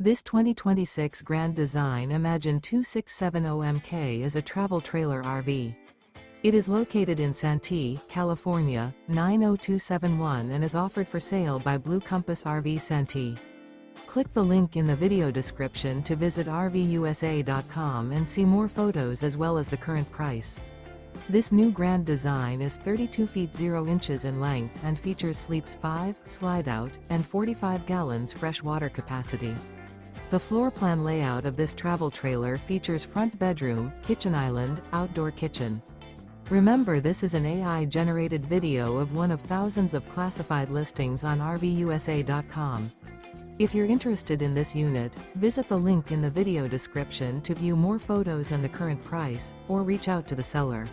This 2026 Grand Design Imagine 2670MK is a travel trailer RV. It is located in Santee, California, 90271 and is offered for sale by Blue Compass RV Santee. Click the link in the video description to visit RVUSA.com and see more photos as well as the current price. This new Grand Design is 32 feet 0 inches in length and features sleeps 5, slide-out, and 45 gallons fresh water capacity. The floor plan layout of this travel trailer features front bedroom, kitchen island, outdoor kitchen. Remember, this is an AI-generated video of one of thousands of classified listings on RVUSA.com. If you're interested in this unit, visit the link in the video description to view more photos and the current price, or reach out to the seller.